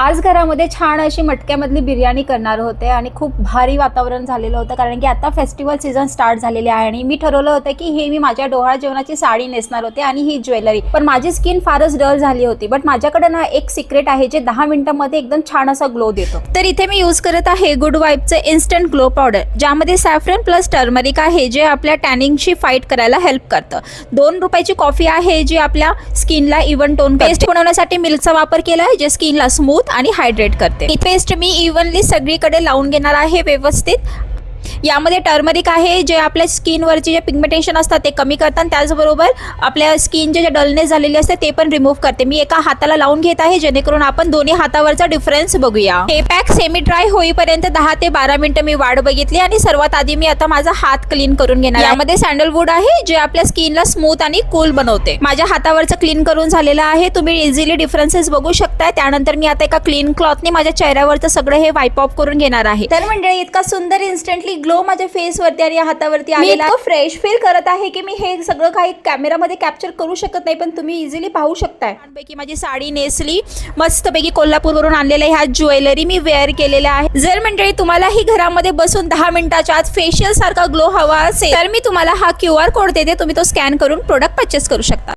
आज घरामध्ये छान अशी मटक्यामधली बिर्याणी करणार होते आणि खूप भारी वातावरण झालेलं होतं कारण की आता फेस्टिवल सीझन स्टार्ट झालेले आहे आणि मी ठरवलं होतं की हे मी माझ्या डोहाळ जेवणाची साडी नेसणार होते आणि ही ज्वेलरी, पण माझी स्किन फारच डल झाली होती. बट माझ्याकडे ना एक सिक्रेट आहे जे 10 मिनिटांमध्ये एकदम छान असा ग्लो देतो. तर इथे मी यूज करत आहे गुड वाईबचे इन्स्टंट ग्लो पावडर, ज्यामध्ये सॅफ्रन प्लस टर्मरिक आहे जे आपल्या टॅनिंगशी फाईट करायला हेल्प करतं. 2 रुपयाची कॉफी आहे जी आपल्या स्किनला इव्हन टोन पेस्ट बनवण्यासाठी मिल्कचा वापर केला आहे जे स्किनला स्मूथ आणि हायड्रेट करते. ही पेस्ट मी इव्हनली सगळीकडे लावून घेणार आहे व्यवस्थित. यामध्ये टर्मरिक आहे जे आपल्या स्किनवरचे जे पिगमेंटेशन असतात ते कमी करतात, त्याचबरोबर आपल्या स्किनचे जे डलनेस झालेले असते ते पण रिमूव्ह करते. मी एका हाताला लावून घेत आहे जेणेकरून आपण दोन्ही हातावरचा डिफरन्स बघूया. हे पॅक सेमी ड्राय होईपर्यंत 10 ते 12 मिनिटं मी वाट बघितली आणि सर्वात आधी मी आता माझा हात क्लीन करून घेणार. यामध्ये सॅन्डलवूड आहे जे आपल्या स्किनला स्मूथ आणि कूल बनवते. माझ्या हातावरचं क्लीन करून झालेलं आहे, तुम्ही इझिली डिफरन्सेस बघू शकताय. त्यानंतर मी आता एका क्लीन क्लॉथने माझ्या चेहऱ्यावरचं सगळं हे वाईप ऑफ करून घेणार आहे. तर मंडळी, इतका सुंदर इन्स्टंटली ग्लो माझ्या फेसवरती आणि हातावरती आलेला फ्रेश फील करत आहे की मी हे सगळं काही कॅमेरामध्ये कॅप्चर करू शकत नाही, पण तुम्ही इझिली पाहू शकताय. छानपैकी माझी साडी नेसली, मस्तपैकी कोल्हापूरवरून आणलेल्या ह्या ज्वेलरी मी वेअर केलेल्या आहे. जर मंडळी तुम्हालाही घरामध्ये बसून 10 मिनिटाच्या आत फेशियल सारखा ग्लो हवा असेल तर मी तुम्हाला हा QR कोड देते, तुम्ही तो स्कॅन करून प्रोडक्ट परचेस करू शकता.